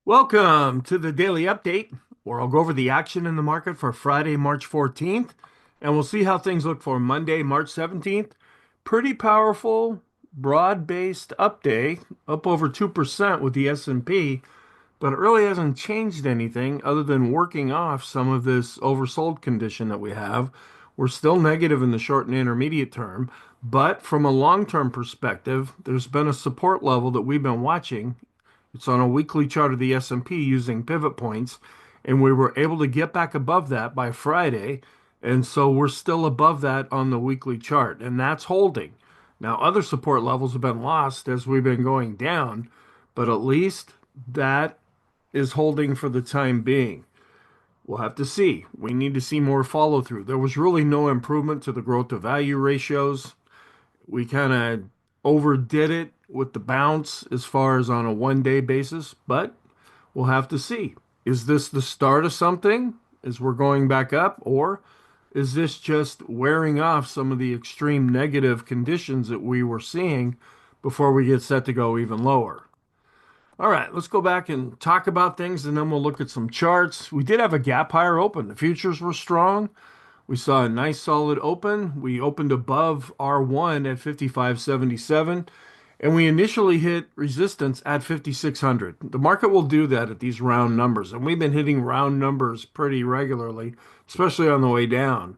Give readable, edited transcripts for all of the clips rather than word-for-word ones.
Welcome to the daily update, where I'll go over the action in the market for Friday, March 14th, and we'll see how things look for Monday, March 17th. Pretty powerful, broad-based up day, up over 2% with the S&P, but it really hasn't changed anything other than working off some of this oversold condition that we have. We're still negative in the short and intermediate term, but from a long-term perspective, there's been a support level that we've been watching. It's on a weekly chart of the S&P using pivot points, and we were able to get back above that by Friday. And so we're still above that on the weekly chart, and that's holding. Now, other support levels have been lost as we've been going down, but at least that is holding for the time being. We'll have to see. We need to see more follow through. There was really no improvement to the growth to value ratios. We kind of overdid it with the bounce as far as on a 1 day basis, but we'll have to see. Is this the start of something as we're going back up, or is this just wearing off some of the extreme negative conditions that we were seeing before we get set to go even lower? All right, let's go back and talk about things and then we'll look at some charts. We did have a gap higher open. The futures were strong. We saw a nice solid open. We opened above R1 at 55.77, and we initially hit resistance at 5600. The market will do that at these round numbers, and we've been hitting round numbers pretty regularly, especially on the way down.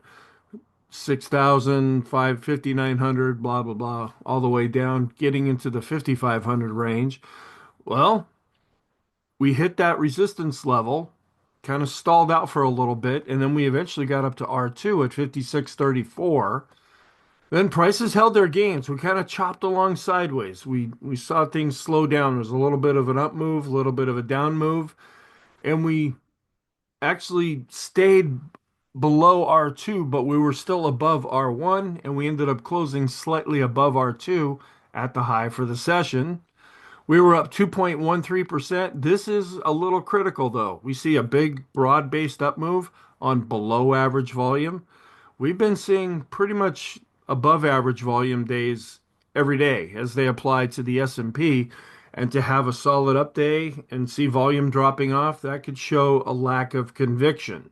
6,000, 5,900, blah, blah, blah, all the way down, getting into the 5,500 range. Well, we hit that resistance level, kind of stalled out for a little bit, and then we eventually got up to R2 at 56.34. Then prices held their gains. We kind of chopped along sideways. We saw things slow down. There was a little bit of an up move, a little bit of a down move, and we actually stayed below R2, but we were still above R1, and we ended up closing slightly above R2 at the high for the session. We were up 2.13%. This is a little critical, though. We see a big broad-based up move on below average volume. We've been seeing pretty much above average volume days every day as they apply to the S&P, and to have a solid up day and see volume dropping off, that could show a lack of conviction.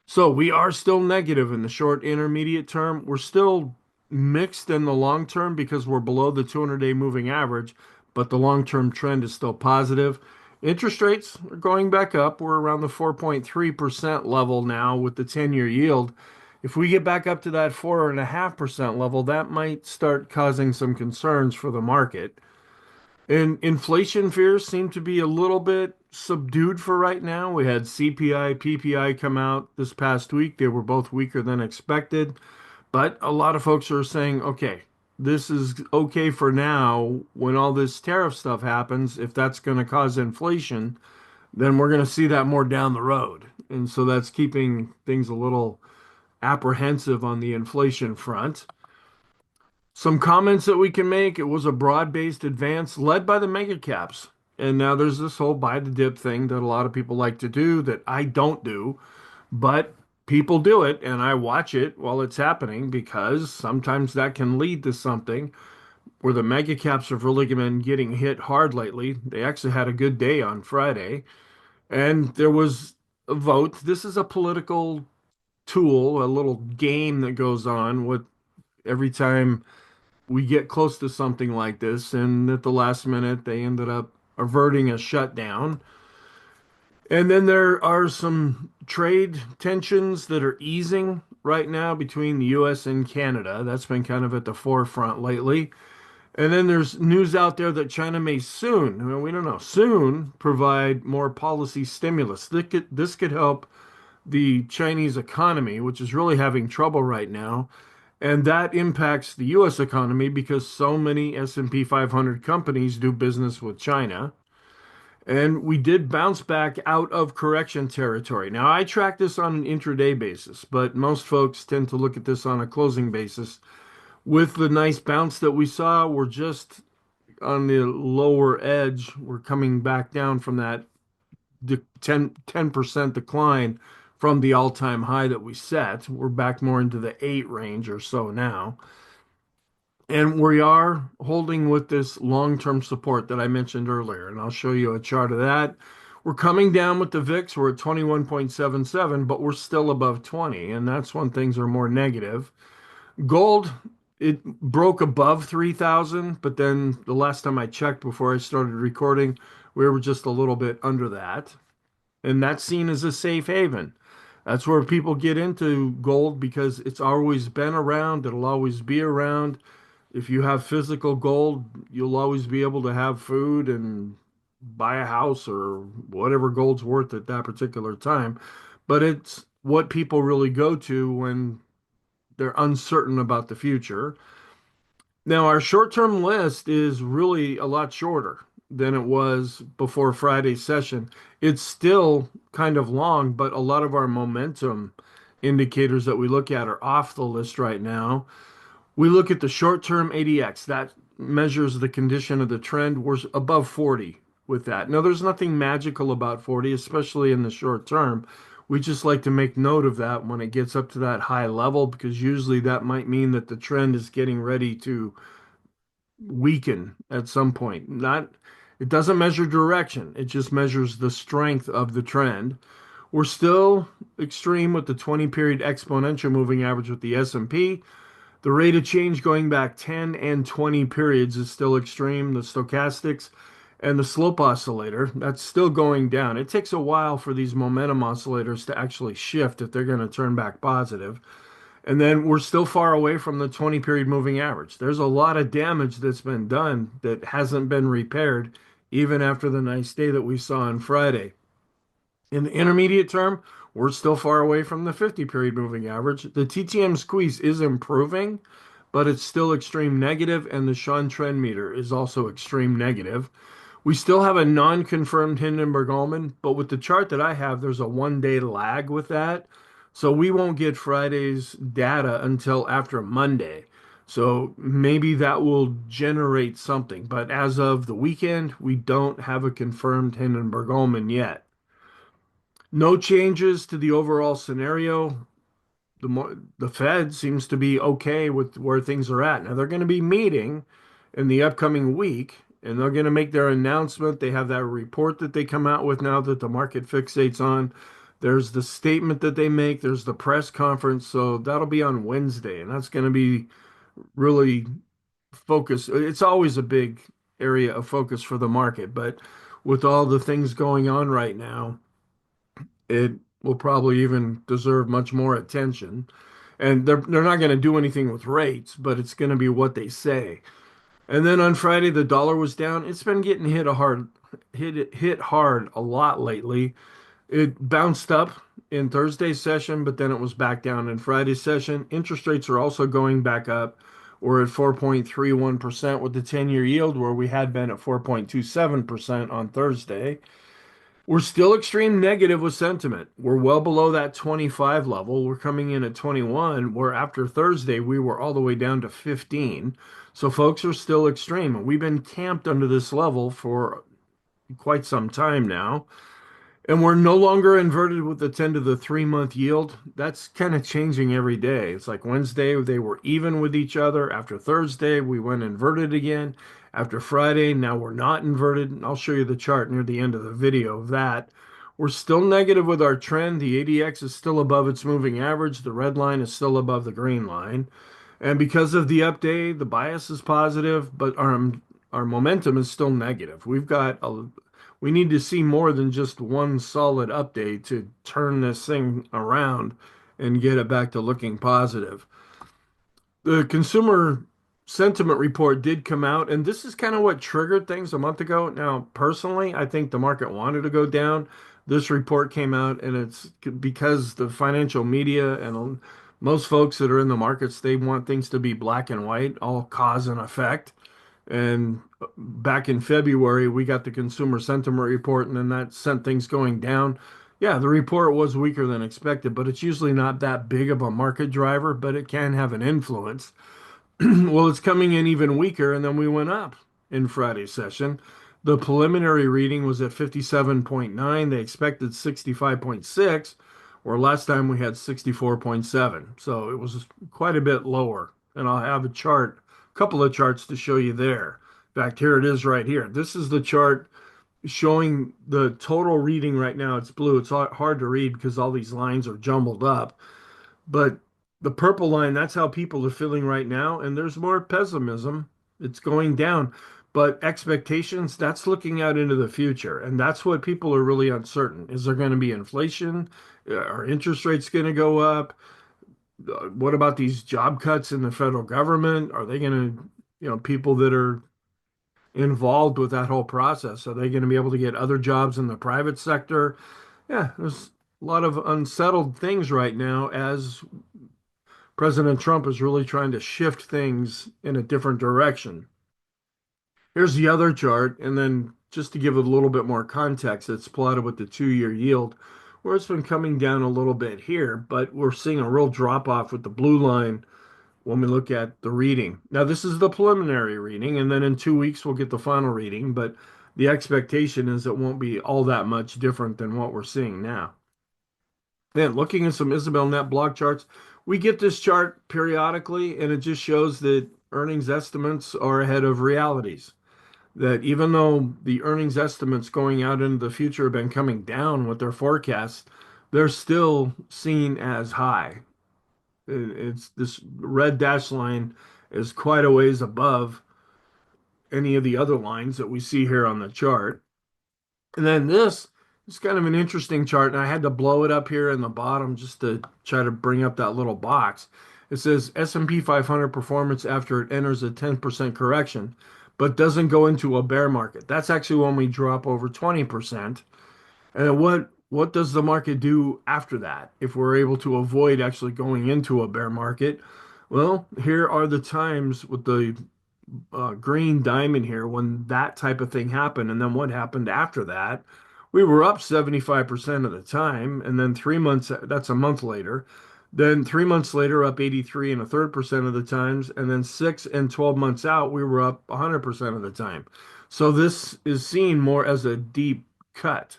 So we are still negative in the short intermediate term. We're still mixed in the long term because we're below the 200-day moving average, but the long-term trend is still positive. Interest rates are going back up. We're around the 4.3% level now with the 10-year yield. If we get back up to that 4.5% level, that might start causing some concerns for the market. And inflation fears seem to be a little bit subdued for right now. We had CPI, PPI come out this past week. They were both weaker than expected. But a lot of folks are saying, okay, this is okay for now. When all this tariff stuff happens, if that's going to cause inflation, then we're going to see that more down the road. And so that's keeping things a little apprehensive on the inflation front. Some comments that we can make: it was a broad-based advance led by the mega caps. And now there's this whole buy the dip thing that a lot of people like to do that I don't do, but people do it and I watch it while it's happening because sometimes that can lead to something where the mega caps have really been getting hit hard lately. They actually had a good day on Friday, and there was a vote. This is a political tool, a little game that goes on with every time we get close to something like this, and at the last minute, they ended up averting a shutdown. And then there are some trade tensions that are easing right now between the US and Canada. That's been kind of at the forefront lately. And then there's news out there that China may soon, I mean, we don't know, soon provide more policy stimulus. This could help the Chinese economy, which is really having trouble right now. And that impacts the US economy because so many S&P 500 companies do business with China. And we did bounce back out of correction territory. Now, I track this on an intraday basis, but most folks tend to look at this on a closing basis. With the nice bounce that we saw, we're just on the lower edge. We're coming back down from that 10% decline from the all-time high that we set. We're back more into the 8 range or so now. And we are holding with this long-term support that I mentioned earlier, and I'll show you a chart of that. We're coming down with the VIX. We're at 21.77, but we're still above 20, and that's when things are more negative. Gold, it broke above 3,000, but then the last time I checked before I started recording, we were just a little bit under that. And that's seen as a safe haven. That's where people get into gold because it's always been around, it'll always be around. If you have physical gold, you'll always be able to have food and buy a house or whatever gold's worth at that particular time. But it's what people really go to when they're uncertain about the future. Now, our short-term list is really a lot shorter than it was before Friday's session. It's still kind of long, but a lot of our momentum indicators that we look at are off the list right now. We look at the short-term ADX, that measures the condition of the trend. We're above 40 with that. Now, there's nothing magical about 40, especially in the short term. We just like to make note of that when it gets up to that high level, because usually that might mean that the trend is getting ready to weaken at some point. Not, it doesn't measure direction. It just measures the strength of the trend. We're still extreme with the 20 period exponential moving average with the S&P. The rate of change going back 10 and 20 periods is still extreme. The stochastics and the slope oscillator, that's still going down. It takes a while for these momentum oscillators to actually shift if they're going to turn back positive. And then we're still far away from the 20 period moving average. There's a lot of damage that's been done that hasn't been repaired even after the nice day that we saw on Friday. In the intermediate term, we're still far away from the 50 period moving average. The TTM squeeze is improving, but it's still extreme negative, and the Sean trend meter is also extreme negative. We still have a non-confirmed Hindenburg Almond, but with the chart that I have, there's a 1 day lag with that. So we won't get Friday's data until after Monday. So maybe that will generate something. But as of the weekend, we don't have a confirmed Hindenburg Almond yet. No changes to the overall scenario. The Fed seems to be okay with where things are at. Now they're going to be meeting in the upcoming week, and they're going to make their announcement. They have that report that they come out with now that the market fixates on. There's the statement that they make. There's the press conference. So that'll be on Wednesday, and that's going to be really focus. It's always a big area of focus for the market, but with all the things going on right now, it will probably even deserve much more attention. And they're not going to do anything with rates, but it's going to be what they say. And then on Friday, the dollar was down. It's been getting hit hard a lot lately. It bounced up in Thursday's session, but then it was back down in Friday's session. Interest rates are also going back up. We're at 4.31% with the 10-year yield, where we had been at 4.27% on Thursday. We're still extreme negative with sentiment. We're well below that 25 level. We're coming in at 21, where after Thursday we were all the way down to 15. So folks are still extreme. And we've been camped under this level for quite some time now. And we're no longer inverted with the 10 to the 3 month yield. That's kind of changing every day. It's like Wednesday, they were even with each other. After Thursday, we went inverted again. After Friday, now we're not inverted. I'll show you the chart near the end of the video of that. We're still negative with our trend. The ADX is still above its moving average. The red line is still above the green line. And because of the update, the bias is positive, but our momentum is still negative. We need to see more than just one solid update to turn this thing around and get it back to looking positive. The consumer sentiment report did come out, and this is kind of what triggered things a month ago. Now, personally, I think the market wanted to go down. This report came out, and it's because the financial media and most folks that are in the markets, they want things to be black and white, all cause and effect. And back in February, we got the consumer sentiment report, and then that sent things going down. Yeah, the report was weaker than expected, but it's usually not that big of a market driver, but it can have an influence. Well, it's coming in even weaker, and then we went up in Friday's session. The preliminary reading was at 57.9. They expected 65.6, or last time we had 64.7. So it was quite a bit lower. And I'll have a chart couple of charts to show you there. In fact, here it is right here. This is the chart showing the total reading right now. It's blue. It's hard to read because all these lines are jumbled up. But the purple line, that's how people are feeling right now. And there's more pessimism. It's going down. But expectations, that's looking out into the future. And that's what people are really uncertain. Is there going to be inflation? Are interest rates going to go up? What about these job cuts in the federal government? Are they going to, people that are involved with that whole process, are they going to be able to get other jobs in the private sector? Yeah, there's a lot of unsettled things right now as President Trump is really trying to shift things in a different direction. Here's the other chart, and then just to give it a little bit more context, it's plotted with the 2-year yield, where it's been coming down a little bit here, but we're seeing a real drop off with the blue line when we look at the reading. Now, this is the preliminary reading, and then in 2 weeks we'll get the final reading, but the expectation is it won't be all that much different than what we're seeing now. Then, looking at some Isabel Net block charts, we get this chart periodically, and it just shows that earnings estimates are ahead of realities. That even though the earnings estimates going out into the future have been coming down with their forecasts, they're still seen as high. It's this red dash line is quite a ways above any of the other lines that we see here on the chart. And then this is kind of an interesting chart, and I had to blow it up here in the bottom just to try to bring up that little box. It says S&P 500 performance after it enters a 10% correction, but doesn't go into a bear market. That's actually when we drop over 20%. And what does the market do after that if we're able to avoid actually going into a bear market? Well, here are the times with the green diamond here when that type of thing happened. And then what happened after that? We were up 75% of the time. And then 3 months, that's a month later. Then 3 months later, up 83 and a third percent of the times. And then 6 and 12 months out, we were up 100% of the time. So this is seen more as a deep cut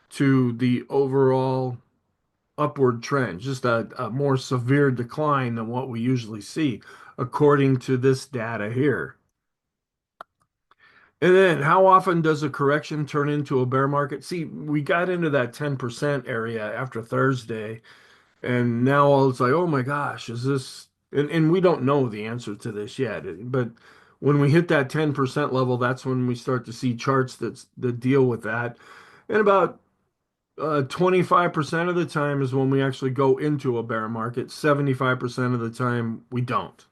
to the overall upward trend, just a more severe decline than what we usually see, according to this data here. And then, how often does a correction turn into a bear market? See, we got into that 10% area after Thursday, and now it's like, oh my gosh, is this? And we don't know the answer to this yet. But when we hit that 10% level, that's when we start to see charts that deal with that. And about 25% of the time is when we actually go into a bear market. 75% of the time we don't.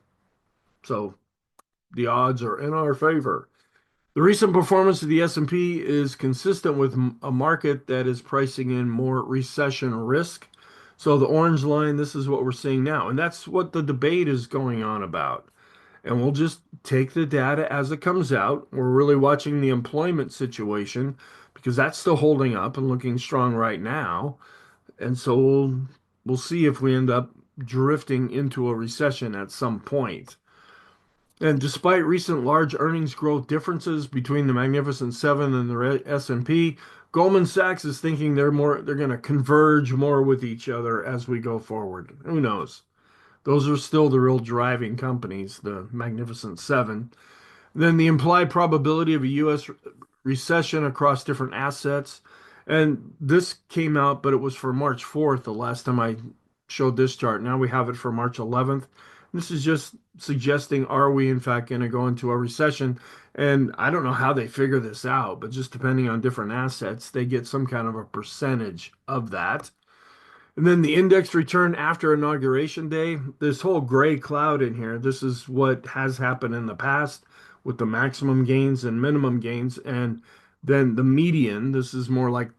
So the odds are in our favor. The recent performance of the S&P is consistent with a market that is pricing in more recession risk. So the orange line, this is what we're seeing now. And that's what the debate is going on about. And we'll just take the data as it comes out. We're really watching the employment situation because that's still holding up and looking strong right now. And so we'll see if we end up drifting into a recession at some point. And despite recent large earnings growth differences between the Magnificent Seven and the S&P, Goldman Sachs is thinking they're going to converge more with each other as we go forward. Who knows? Those are still the real driving companies, the Magnificent Seven. Then the implied probability of a U.S. recession across different assets. And this came out, but it was for March 4th, the last time I showed this chart. Now we have it for March 11th. This is just suggesting, are we in fact going to go into a recession? And I don't know how they figure this out, but just depending on different assets, they get some kind of a percentage of that. And then the index return after inauguration day, this whole gray cloud in here, this is what has happened in the past with the maximum gains and minimum gains. And then the median, this is more like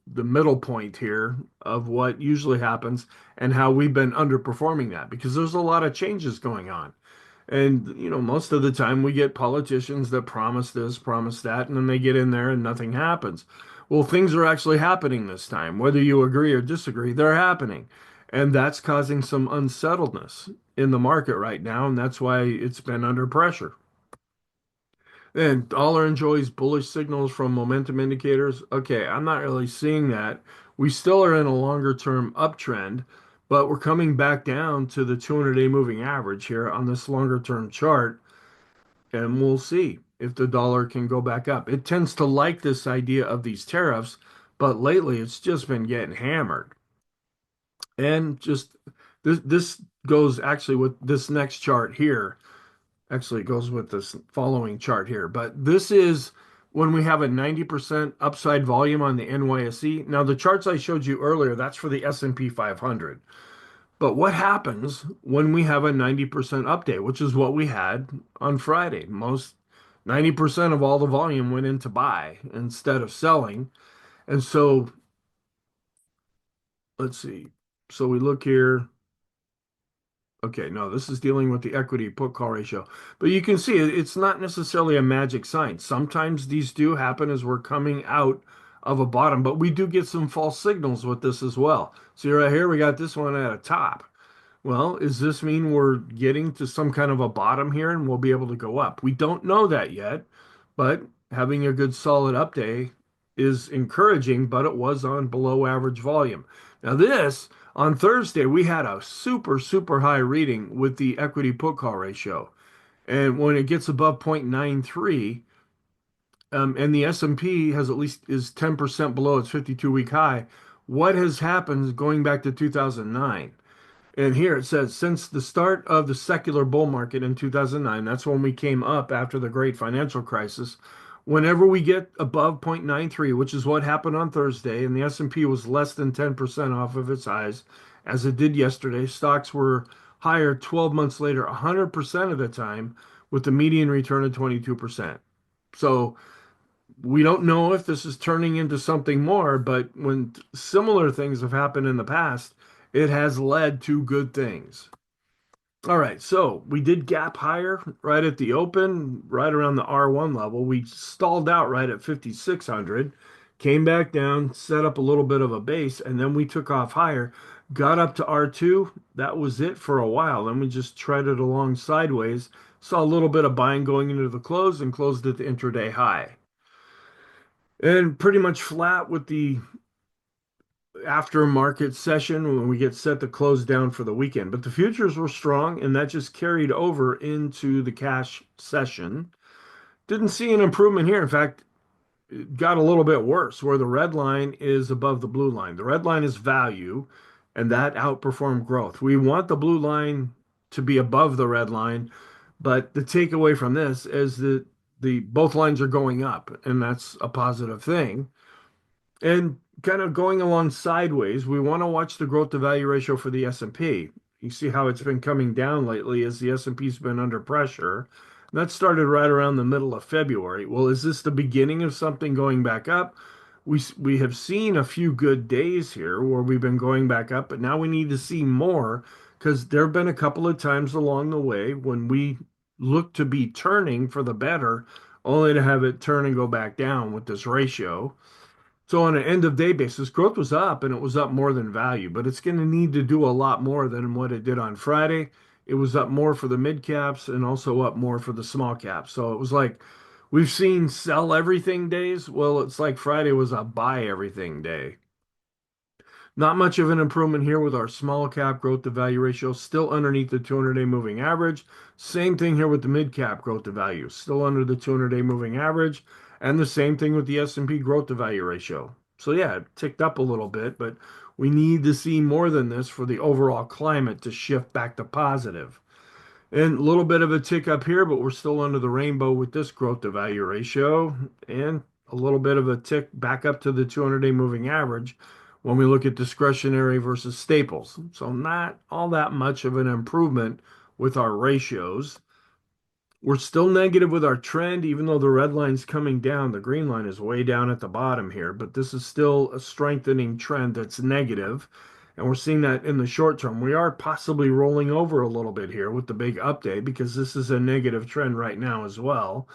the middle point here of what usually happens and how we've been underperforming that because there's a lot of changes going on. And, most of the time we get politicians that promise this, promise that, and then they get in there and nothing happens. Well, things are actually happening this time. Whether you agree or disagree, they're happening. And that's causing some unsettledness in the market right now. And that's why it's been under pressure. And dollar enjoys bullish signals from momentum indicators. Okay, I'm not really seeing that. We still are in a longer term uptrend, but we're coming back down to the 200-day moving average here on this longer term chart. and we'll see if the dollar can go back up. It tends to like this idea of these tariffs, but lately it's just been getting hammered. And just this goes actually with this next chart here. Actually, it goes with this following chart here. But this is when we have a 90% upside volume on the NYSE. Now, the charts I showed you earlier, that's for the S&P 500. But what happens when we have a 90% update, which is what we had on Friday? Most 90% of all the volume went into buy instead of selling. And so let's see. So we look here. Okay, no, this is dealing with the equity put call ratio. But you can see it's not necessarily a magic sign. Sometimes these do happen as we're coming out of a bottom, but we do get some false signals with this as well. See right here, we got this one at a top. Well, does this mean we're getting to some kind of a bottom here and we'll be able to go up? We don't know that yet, but having a good solid update is encouraging, but it was on below average volume. Now, this on Thursday, we had a super, super high reading with the equity put call ratio. And when it gets above 0.93, and the S&P has at least is 10% below its 52-week high, what has happened going back to 2009? And here it says, since the start of the secular bull market in 2009, that's when we came up after the great financial crisis. Whenever we get above 0.93, which is what happened on Thursday, and the S&P was less than 10% off of its highs, as it did yesterday, stocks were higher 12 months later, 100% of the time, with the median return of 22%. So we don't know if this is turning into something more, but when similar things have happened in the past, it has led to good things. All right, so we did gap higher right at the open, right around the R1 level. We stalled out right at 5,600, came back down, set up a little bit of a base, and then we took off higher, got up to R2. That was it for a while. Then we just treaded along sideways, saw a little bit of buying going into the close and closed at the intraday high. And pretty much flat with the after market session when we get set to close down for the weekend. But the futures were strong, and that just carried over into the cash session. Didn't see an improvement here. In fact, it got a little bit worse where the red line is above the blue line. The red line is value, and that outperformed growth. We want the blue line to be above the red line, but the takeaway from this is that the both lines are going up, and that's a positive thing. And kind of going along sideways, we want to watch the growth to value ratio for the S&P. You see how it's been coming down lately as the S&P's been under pressure. That started right around the middle of February. Well, is this the beginning of something going back up? We have seen a few good days here where we've been going back up, but now we need to see more because there have been a couple of times along the way when we look to be turning for the better, only to have it turn and go back down with this ratio. So on an end of day basis, growth was up and it was up more than value, but it's going to need to do a lot more than what it did on Friday. It was up more for the mid caps and also up more for the small caps. So it was like we've seen sell everything days. Well, it's like Friday was a buy everything day. Not much of an improvement here with our small cap growth to value ratio still underneath the 200-day moving average. Same thing here with the mid cap growth to value, still under the 200-day moving average, and the same thing with the S&P growth to value ratio. So yeah, it ticked up a little bit, but we need to see more than this for the overall climate to shift back to positive. And a little bit of a tick up here, but we're still under the rainbow with this growth to value ratio, and a little bit of a tick back up to the 200-day moving average when we look at discretionary versus staples. So not all that much of an improvement with our ratios. We're still negative with our trend, even though the red line's coming down. The green line is way down at the bottom here, but this is still a strengthening trend that's negative, and we're seeing that in the short term. We are possibly rolling over a little bit here with the big update because this is a negative trend right now as well.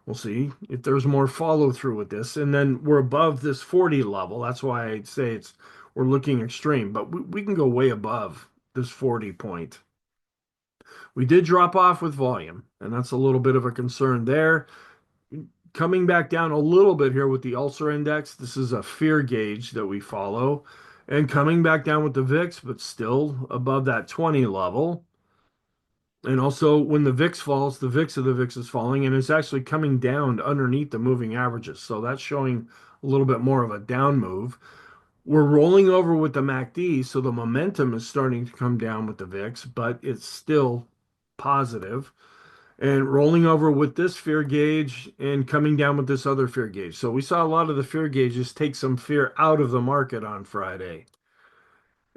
We'll see if there's more follow through with this. And then we're above this 40 level. That's why I'd say we're looking extreme, but we can go way above this 40 point. We did drop off with volume, and that's a little bit of a concern there. Coming back down a little bit here with the ulcer index. This is a fear gauge that we follow. And coming back down with the VIX, but still above that 20 level. And also, when the VIX falls, the VIX of the VIX is falling, and it's actually coming down underneath the moving averages. So that's showing a little bit more of a down move. We're rolling over with the MACD, so the momentum is starting to come down with the VIX, but it's still positive. And rolling over with this fear gauge and coming down with this other fear gauge. So we saw a lot of the fear gauges take some fear out of the market on Friday.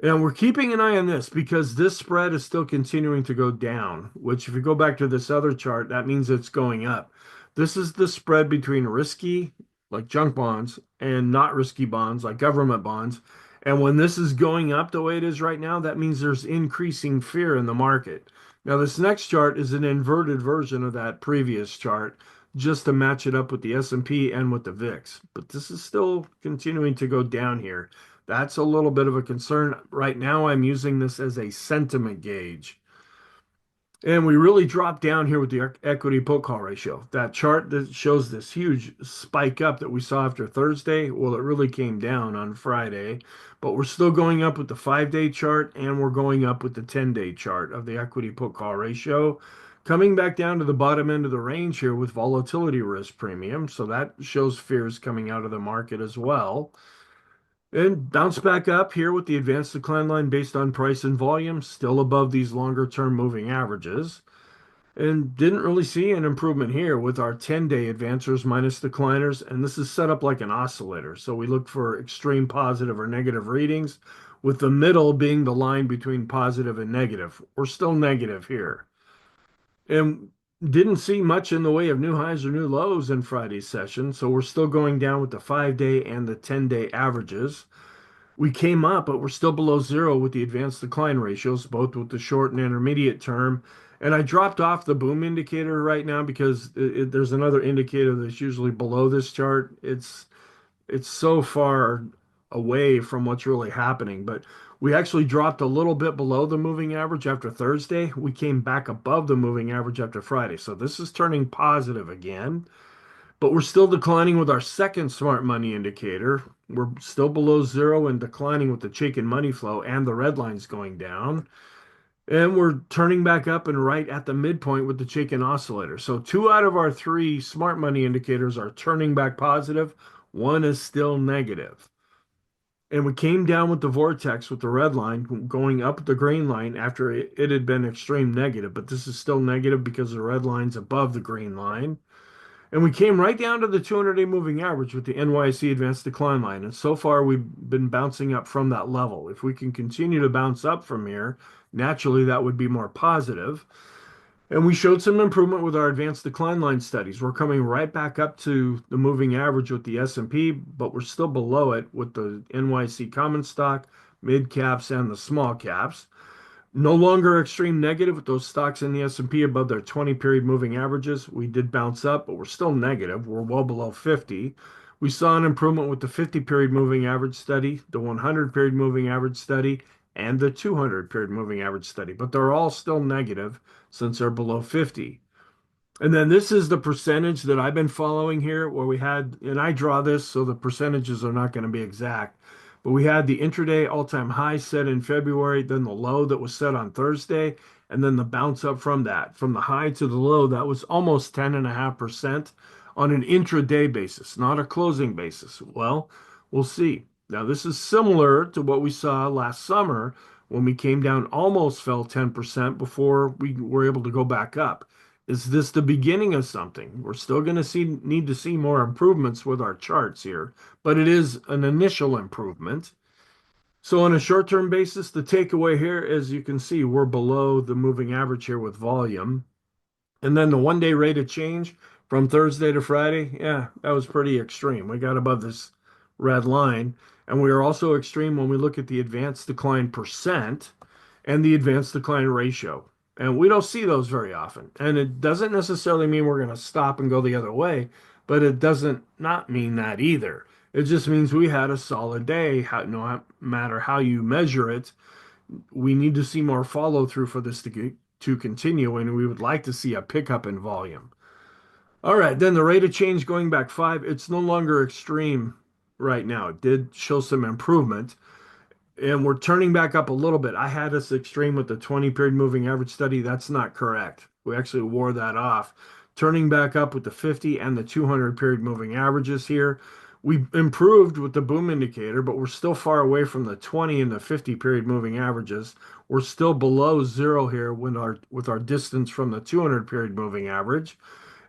And we're keeping an eye on this because this spread is still continuing to go down, which if you go back to this other chart, that means it's going up. This is the spread between risky, like junk bonds, and not risky bonds, like government bonds. And when this is going up the way it is right now, that means there's increasing fear in the market. Now, this next chart is an inverted version of that previous chart, just to match it up with the S&P and with the VIX. But this is still continuing to go down here. That's a little bit of a concern. Right now, I'm using this as a sentiment gauge. And we really dropped down here with the equity put call ratio. That chart that shows this huge spike up that we saw after Thursday, well, it really came down on Friday, but we're still going up with the 5-day chart and we're going up with the 10-day chart of the equity put call ratio. Coming back down to the bottom end of the range here with volatility risk premium. So that shows fears coming out of the market as well. And bounce back up here with the advanced decline line based on price and volume, still above these longer term moving averages. And didn't really see an improvement here with our 10-day advancers minus decliners. And this is set up like an oscillator. So we look for extreme positive or negative readings, with the middle being the line between positive and negative. We're still negative here. And didn't see much in the way of new highs or new lows in Friday's session. So we're still going down with the 5-day and the 10-day averages. We came up, but we're still below zero with the advanced decline ratios, both with the short and intermediate term. And I dropped off the boom indicator right now because there's another indicator that's usually below this chart. It's so far away from what's really happening. But we actually dropped a little bit below the moving average after Thursday. We came back above the moving average after Friday. So this is turning positive again. But we're still declining with our second smart money indicator. We're still below zero and declining with the chicken money flow and the red lines going down. And we're turning back up and right at the midpoint with the chicken oscillator. So two out of our three smart money indicators are turning back positive. One is still negative. And we came down with the vortex with the red line going up the green line after it had been extreme negative. But this is still negative because the red line's above the green line. And we came right down to the 200-day moving average with the NYC advanced decline line. And so far, we've been bouncing up from that level. If we can continue to bounce up from here, naturally, that would be more positive. And we showed some improvement with our advanced decline line studies. We're coming right back up to the moving average with the S&P, but we're still below it with the NYC common stock, mid caps, and the small caps. No longer extreme negative with those stocks in the S&P above their 20-period moving averages. We did bounce up, but we're still negative. We're well below 50. We saw an improvement with the 50-period moving average study, the 100-period moving average study, and the 200-period moving average study, but they're all still negative since they're below 50. And then this is the percentage that I've been following here, where we had, and I draw this so the percentages are not going to be exact, but we had the intraday all-time high set in February, then the low that was set on Thursday, and then the bounce up from that. From the high to the low, that was almost 10.5% on an intraday basis, not a closing basis. Well, we'll see. Now, this is similar to what we saw last summer when we came down, almost fell 10% before we were able to go back up. Is this the beginning of something? We're still going to need to see more improvements with our charts here, but it is an initial improvement. So on a short-term basis, the takeaway here, as you can see, we're below the moving average here with volume. And then the one-day rate of change from Thursday to Friday, yeah, that was pretty extreme. We got above this red line. And we are also extreme when we look at the advanced decline percent and the advanced decline ratio. And we don't see those very often. And it doesn't necessarily mean we're going to stop and go the other way, but it doesn't not mean that either. It just means we had a solid day. No matter how you measure it, we need to see more follow through for this to continue, and we would like to see a pickup in volume. All right, then the rate of change going back five, it's no longer extreme right now. It did show some improvement. And we're turning back up a little bit. I had us extreme with the 20 period moving average study. That's not correct. We actually wore that off. Turning back up with the 50 and the 200 period moving averages here. We improved with the boom indicator, but we're still far away from the 20 and the 50 period moving averages. We're still below zero here with our distance from the 200 period moving average.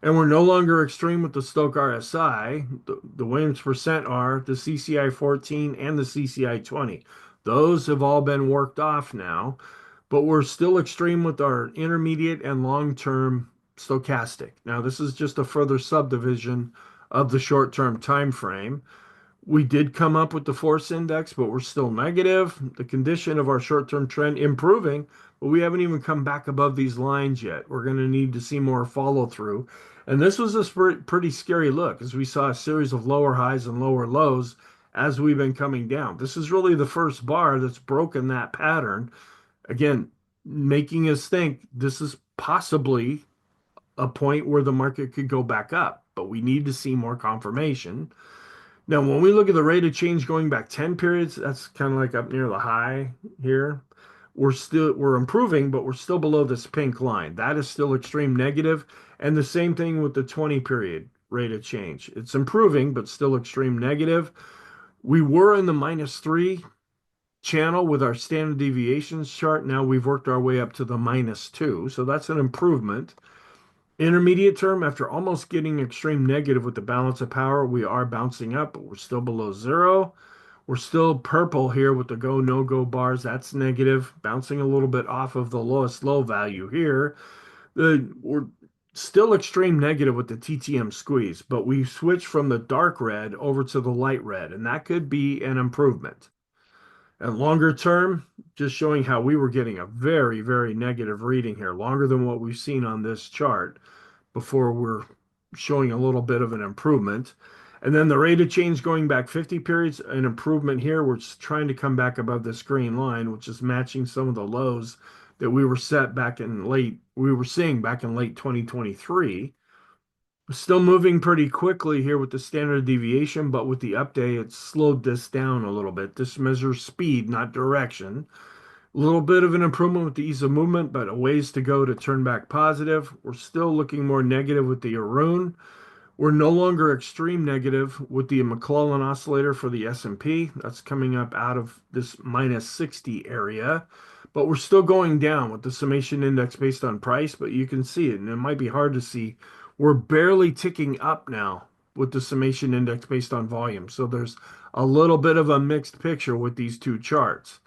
And we're no longer extreme with the Stochc RSI. The Williams percent are the CCI 14 and the CCI 20. Those have all been worked off now, but we're still extreme with our intermediate and long-term stochastic. Now, this is just a further subdivision of the short-term time frame. We did come up with the force index, but we're still negative. The condition of our short-term trend improving, but we haven't even come back above these lines yet. We're going to need to see more follow through. And this was a pretty scary look as we saw a series of lower highs and lower lows as we've been coming down. This is really the first bar that's broken that pattern. Again, making us think this is possibly a point where the market could go back up, but we need to see more confirmation. Now, when we look at the rate of change going back 10 periods, that's kind of like up near the high here. We're improving, but we're still below this pink line. That is still extreme negative. And the same thing with the 20 period rate of change. It's improving, but still extreme negative. We were in the -3 channel with our standard deviations chart. Now we've worked our way up to the -2. So that's an improvement. Intermediate term, after almost getting extreme negative with the balance of power, we are bouncing up, but we're still below zero. We're still purple here with the go, no go bars. That's negative, bouncing a little bit off of the lowest low value here. We're still extreme negative with the TTM squeeze, but we switched from the dark red over to the light red, and that could be an improvement. And longer term, just showing how we were getting a very, very negative reading here, longer than what we've seen on this chart before we're showing a little bit of an improvement. And then the rate of change going back 50 periods, an improvement here. We're just trying to come back above this green line, which is matching some of the lows that we were seeing back in late 2023. Still moving pretty quickly here with the standard deviation, but with the update, it's slowed this down a little bit. This measures speed, not direction. A little bit of an improvement with the ease of movement, but a ways to go to turn back positive. We're still looking more negative with the Arun. We're no longer extreme negative with the McClellan oscillator for the S&P. That's coming up out of this -60 area, but we're still going down with the summation index based on price, but you can see it, and it might be hard to see. We're barely ticking up now with the summation index based on volume. So there's a little bit of a mixed picture with these two charts.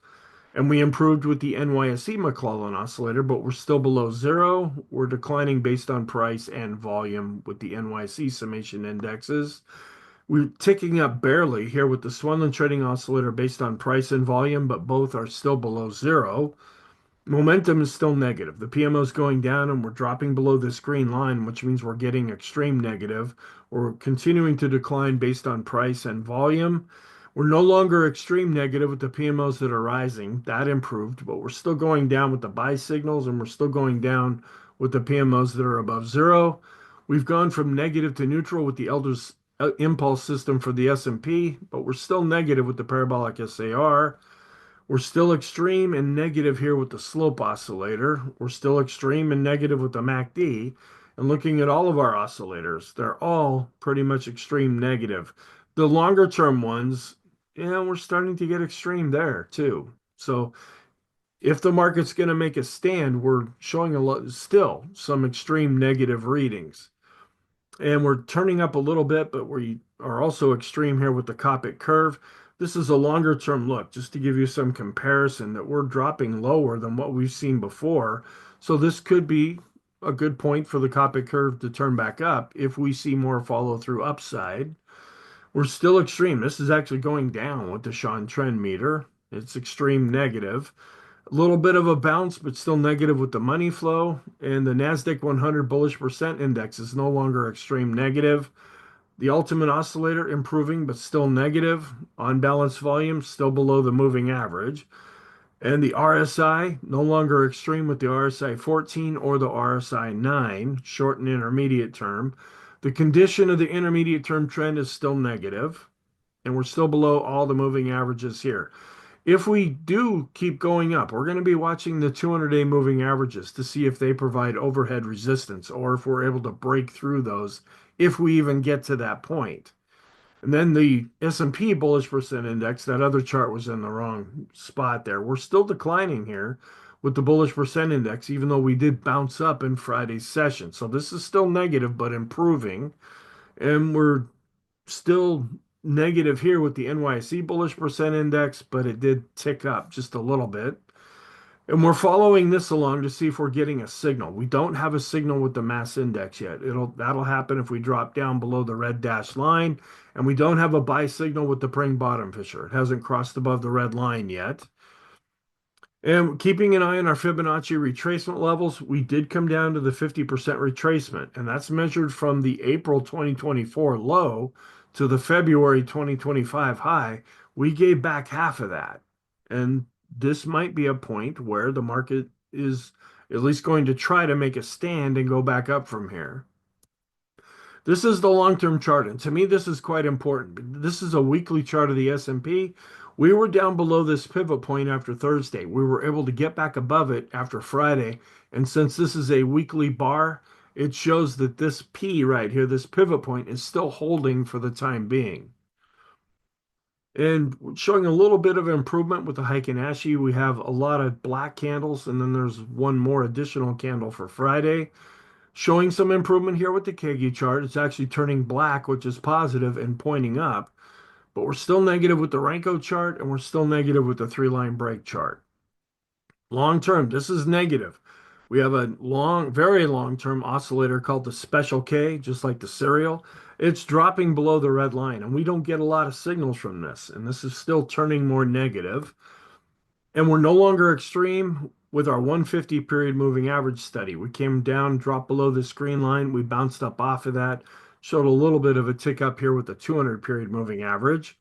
And we improved with the NYSE McClellan oscillator, but we're still below zero. We're declining based on price and volume with the NYSE summation indexes. We're ticking up barely here with the Swindler trading oscillator based on price and volume, but both are still below zero. Momentum is still negative. The PMO is going down and we're dropping below this green line, which means we're getting extreme negative. We're continuing to decline based on price and volume. We're no longer extreme negative with the PMOs that are rising. That improved, but we're still going down with the buy signals and we're still going down with the PMOs that are above zero. We've gone from negative to neutral with the Elders impulse system for the S&P, but we're still negative with the parabolic SAR. We're still extreme and negative here with the slope oscillator. We're still extreme and negative with the MACD. And looking at all of our oscillators, they're all pretty much extreme negative. The longer term ones, we're starting to get extreme there too. So if the market's going to make a stand, we're showing still some extreme negative readings. And we're turning up a little bit, but we are also extreme here with the Copic curve. This is a longer term look, just to give you some comparison that we're dropping lower than what we've seen before. So this could be a good point for the Copic curve to turn back up if we see more follow through upside. We're still extreme. This is actually going down with the Sean trend meter. It's extreme negative. A little bit of a bounce, but still negative with the money flow. And the NASDAQ 100 bullish percent index is no longer extreme negative. The ultimate oscillator improving, but still negative. On balance volume, still below the moving average. And the RSI, no longer extreme with the RSI 14 or the RSI 9, short and intermediate term. The condition of the intermediate term trend is still negative, and we're still below all the moving averages here. If we do keep going up, we're going to be watching the 200-day moving averages to see if they provide overhead resistance or if we're able to break through those if we even get to that point. And then the S&P bullish percent index, that other chart was in the wrong spot there. We're still declining here with the bullish percent index, even though we did bounce up in Friday's session. So this is still negative, but improving. And we're still negative here with the NYSE bullish percent index, but it did tick up just a little bit. And we're following this along to see if we're getting a signal. We don't have a signal with the mass index yet. That'll happen if we drop down below the red dashed line, and we don't have a buy signal with the Pring bottom fisher. It hasn't crossed above the red line yet. And keeping an eye on our Fibonacci retracement levels, we did come down to the 50% retracement, and that's measured from the April 2024 low to the February 2025 high. We gave back half of that. And this might be a point where the market is at least going to try to make a stand and go back up from here. This is the long-term chart, and to me, this is quite important. This is a weekly chart of the S&P. We were down below this pivot point after Thursday. We were able to get back above it after Friday, and since this is a weekly bar, it shows that this P right here, this pivot point, is still holding for the time being. And showing a little bit of improvement with the Heiken Ashi, we have a lot of black candles, and then there's one more additional candle for Friday. Showing some improvement here with the Kegi chart. It's actually turning black, which is positive and pointing up. But we're still negative with the Renko chart, and we're still negative with the three-line break chart. Long term, this is negative. We have a long, very long-term oscillator called the Special K, just like the serial. It's dropping below the red line, and we don't get a lot of signals from this. And this is still turning more negative. And we're no longer extreme with our 150 period moving average study. We came down, dropped below the screen line. We bounced up off of that, showed a little bit of a tick up here with the 200 period moving average.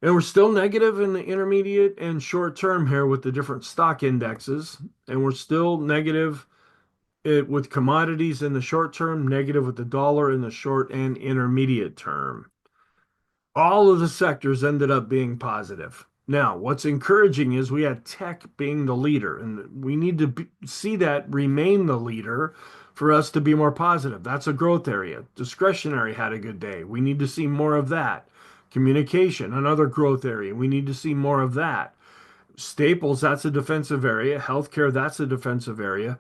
And we're still negative in the intermediate and short term here with the different stock indexes. And we're still negative with commodities in the short term, negative with the dollar in the short and intermediate term. All of the sectors ended up being positive. Now, what's encouraging is we had tech being the leader, and we need to see that remain the leader for us to be more positive. That's a growth area. Discretionary had a good day. We need to see more of that. Communication, another growth area. We need to see more of that. Staples, that's a defensive area. Healthcare, that's a defensive area.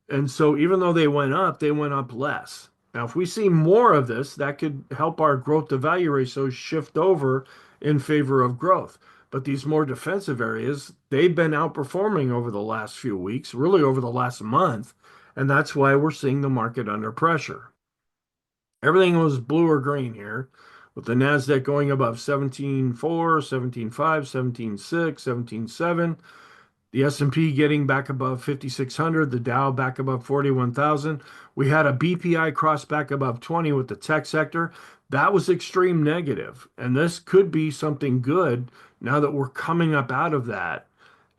And so even though they went up less. Now, if we see more of this, that could help our growth to value ratios shift over in favor of growth. But these more defensive areas, they've been outperforming over the last few weeks, really over the last month. And that's why we're seeing the market under pressure. Everything was blue or green here, with the NASDAQ going above 17.4, 17.5, 17.6, 17.7. The S&P getting back above 5,600, the Dow back above 41,000. We had a BPI cross back above 20 with the tech sector. That was extreme negative, and this could be something good now that we're coming up out of that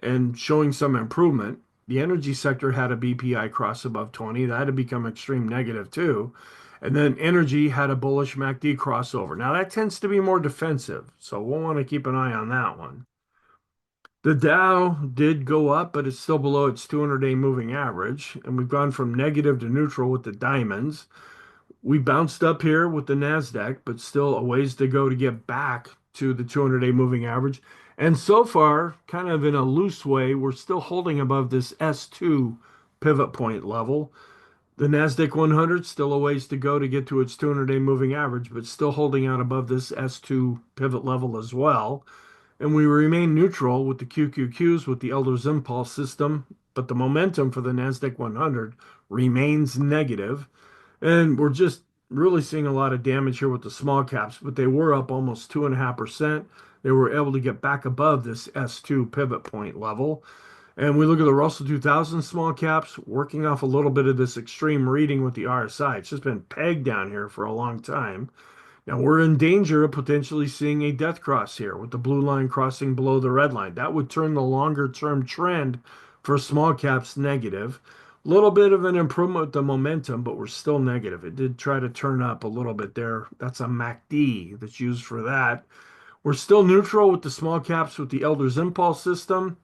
and showing some improvement. The energy sector had a BPI cross above 20. That had become extreme negative too. And then energy had a bullish MACD crossover. Now that tends to be more defensive, so we'll want to keep an eye on that one. The Dow did go up, but it's still below its 200-day moving average. And we've gone from negative to neutral with the diamonds. We bounced up here with the NASDAQ, but still a ways to go to get back to the 200-day moving average. And so far, kind of in a loose way, we're still holding above this S2 pivot point level. The NASDAQ 100 still a ways to go to get to its 200-day moving average, but still holding out above this S2 pivot level as well. And we remain neutral with the QQQs with the Elder's Impulse system, but the momentum for the NASDAQ 100 remains negative. And we're just really seeing a lot of damage here with the small caps, but they were up almost 2.5%. They were able to get back above this S2 pivot point level. And we look at the Russell 2000 small caps, working off a little bit of this extreme reading with the RSI. It's just been pegged down here for a long time. Now we're in danger of potentially seeing a death cross here with the blue line crossing below the red line. That would turn the longer term trend for small caps negative. A little bit of an improvement with the momentum, but we're still negative. It did try to turn up a little bit there. That's a MACD that's used for that. We're still neutral with the small caps with the Elder's Impulse system.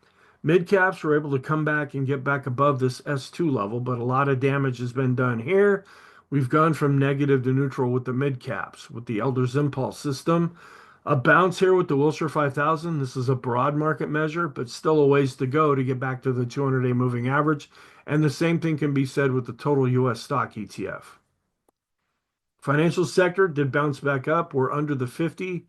Mid caps were able to come back and get back above this S2 level, but a lot of damage has been done here. We've gone from negative to neutral with the mid caps with the Elder's Impulse system. A bounce here with the Wilshire 5000. This is a broad market measure, but still a ways to go to get back to the 200-day moving average. And the same thing can be said with the total US stock ETF. Financial sector did bounce back up. We're under the 50,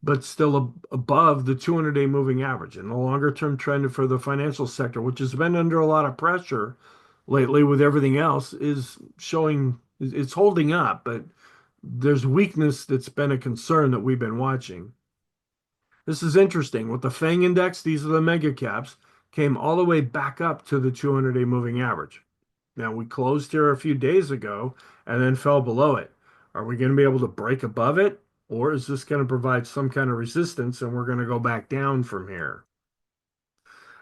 but still above the 200-day moving average. And the longer term trend for the financial sector, which has been under a lot of pressure lately with everything else, is showing it's holding up, but there's weakness that's been a concern that we've been watching. This is interesting. With the FANG index, these are the mega caps, came all the way back up to the 200-day moving average. Now, we closed here a few days ago and then fell below it. Are we going to be able to break above it? Or is this going to provide some kind of resistance and we're going to go back down from here?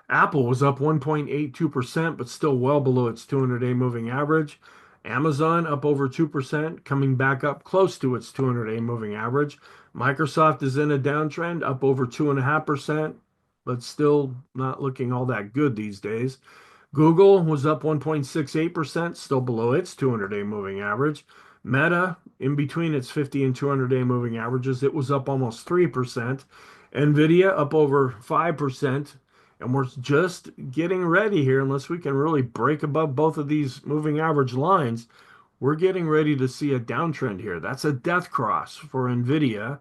Apple was up 1.82%, but still well below its 200-day moving average. Amazon up over 2%, coming back up close to its 200-day moving average. Microsoft is in a downtrend, up over 2.5%, but still not looking all that good these days. Google was up 1.68%, still below its 200-day moving average. Meta, in between its 50 and 200-day moving averages, it was up almost 3%. NVIDIA up over 5%. And we're just getting ready here, unless we can really break above both of these moving average lines. We're getting ready to see a downtrend here. That's a death cross for NVIDIA.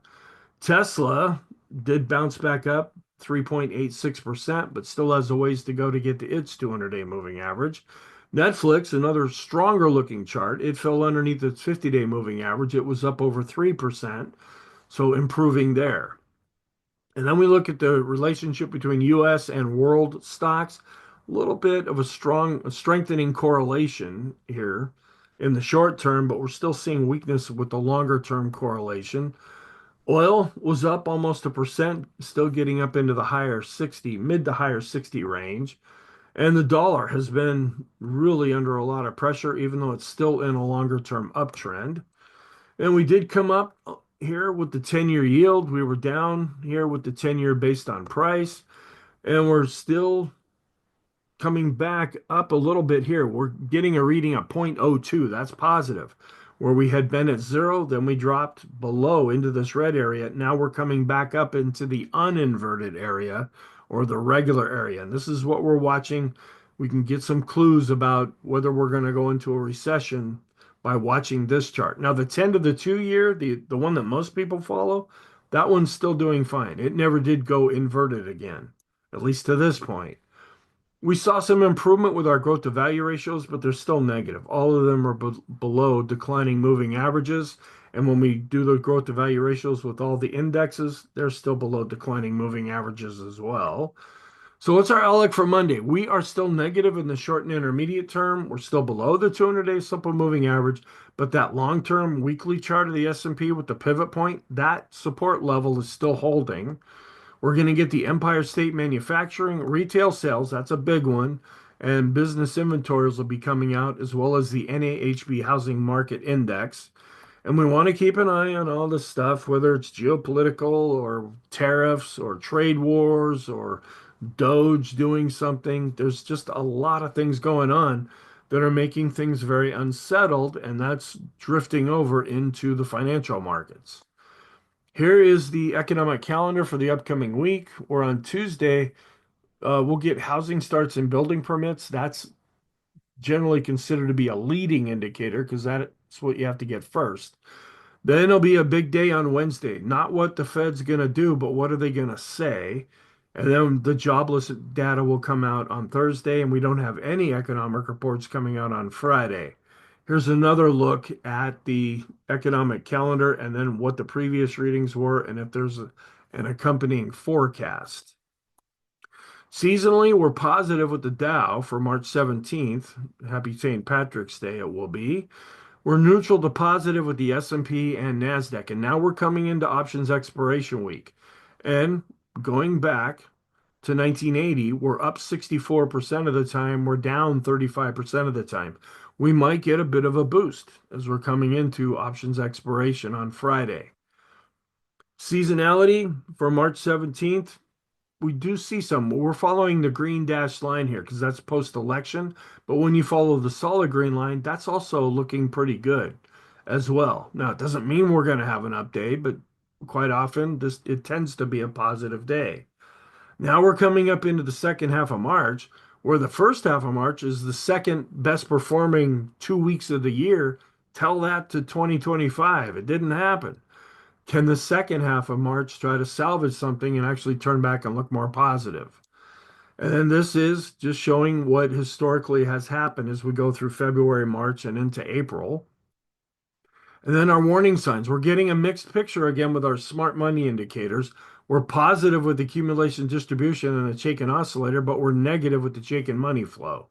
Tesla did bounce back up 3.86%, but still has a ways to go to get to its 200-day moving average. Netflix, another stronger looking chart, it fell underneath its 50-day moving average. It was up over 3%, so improving there. And then we look at the relationship between US and world stocks, a little bit of a strengthening correlation here in the short term, but we're still seeing weakness with the longer term correlation. Oil was up almost 1%, still getting up into the higher 60, mid to higher 60 range. And the dollar has been really under a lot of pressure, even though it's still in a longer term uptrend. And we did come up here with the 10-year yield. We were down here with the 10-year based on price. And we're still coming back up a little bit here. We're getting a reading of 0.02. That's positive. Where we had been at zero, then we dropped below into this red area. Now we're coming back up into the uninverted area or the regular area. And this is what we're watching. We can get some clues about whether we're going to go into a recession by watching this chart. Now, the 10 to the 2-year, the one that most people follow, that one's still doing fine. It never did go inverted again, at least to this point. We saw some improvement with our growth to value ratios, but they're still negative. All of them are below declining moving averages. And when we do the growth to value ratios with all the indexes, they're still below declining moving averages as well. So what's our outlook for Monday? We are still negative in the short and intermediate term. We're still below the 200-day simple moving average, but that long-term weekly chart of the S&P with the pivot point, that support level is still holding. We're going to get the Empire State Manufacturing retail sales. That's a big one. And business inventories will be coming out, as well as the NAHB Housing Market Index. And we want to keep an eye on all this stuff, whether it's geopolitical or tariffs or trade wars or Doge doing something. There's just a lot of things going on that are making things very unsettled, and that's drifting over into the financial markets. Here is the economic calendar for the upcoming week. Or on Tuesday, we'll get housing starts and building permits. That's generally considered to be a leading indicator because that's what you have to get first. Then it'll be a big day on Wednesday. Not what the Fed's going to do, but what are they going to say? And then the jobless data will come out on Thursday, and we don't have any economic reports coming out on Friday. Here's another look at the economic calendar and then what the previous readings were and if there's an accompanying forecast. Seasonally, we're positive with the Dow for March 17th. Happy St. Patrick's Day it will be. We're neutral to positive with the S&P and NASDAQ. And now we're coming into options expiration week. And going back to 1980, we're up 64% of the time. We're down 35% of the time. We might get a bit of a boost as we're coming into options expiration on Friday. Seasonality for March 17th, we do see some. We're following the green dashed line here because that's post-election. But when you follow the solid green line, that's also looking pretty good as well. Now, it doesn't mean we're going to have an up day, but quite often this it tends to be a positive day. Now we're coming up into the second half of March, where the first half of March is the second best performing 2 weeks of the year. Tell that to 2025. It didn't happen. Can the second half of March try to salvage something and actually turn back and look more positive? And then this is just showing what historically has happened as we go through February, March, and into April. And then our warning signs. We're getting a mixed picture again with our smart money indicators. We're positive with accumulation distribution and the Chaikin oscillator, but we're negative with the Chaikin money flow.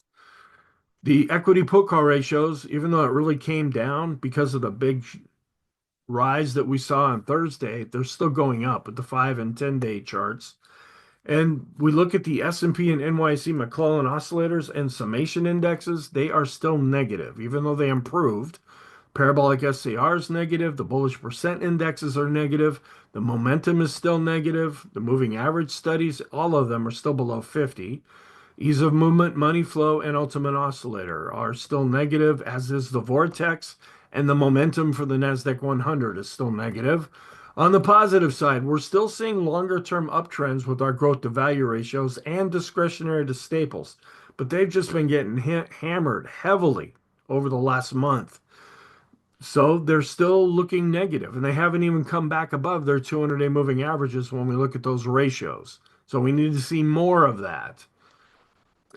The equity put call ratios, even though it really came down because of the big rise that we saw on Thursday, they're still going up with the 5 and 10-day charts. And we look at the S&P and NYSE McClellan oscillators and summation indexes, they are still negative, even though they improved. Parabolic SCR is negative. The bullish percent indexes are negative. The momentum is still negative. The moving average studies, all of them are still below 50. Ease of movement, money flow, and ultimate oscillator are still negative, as is the vortex, and the momentum for the NASDAQ 100 is still negative. On the positive side, we're still seeing longer term uptrends with our growth to value ratios and discretionary to staples, but they've just been getting hammered heavily over the last month. So they're still looking negative, and they haven't even come back above their 200-day moving averages when we look at those ratios. So we need to see more of that.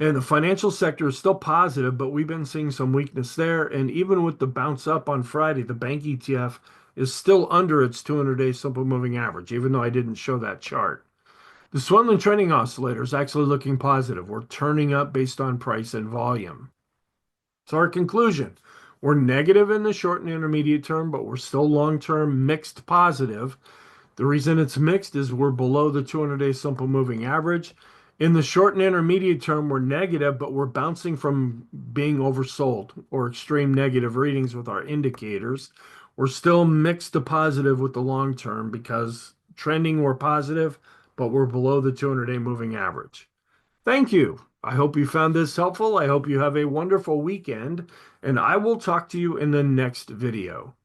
And the financial sector is still positive, but we've been seeing some weakness there. And even with the bounce up on Friday, the bank ETF is still under its 200-day simple moving average, even though I didn't show that chart. The Swindler trending oscillator is actually looking positive. We're turning up based on price and volume. So our conclusion, we're negative in the short and intermediate term, but we're still long-term mixed positive. The reason it's mixed is we're below the 200-day simple moving average. In the short and intermediate term, we're negative, but we're bouncing from being oversold or extreme negative readings with our indicators. We're still mixed to positive with the long term because trending we're positive, but we're below the 200-day moving average. Thank you. I hope you found this helpful. I hope you have a wonderful weekend, and I will talk to you in the next video.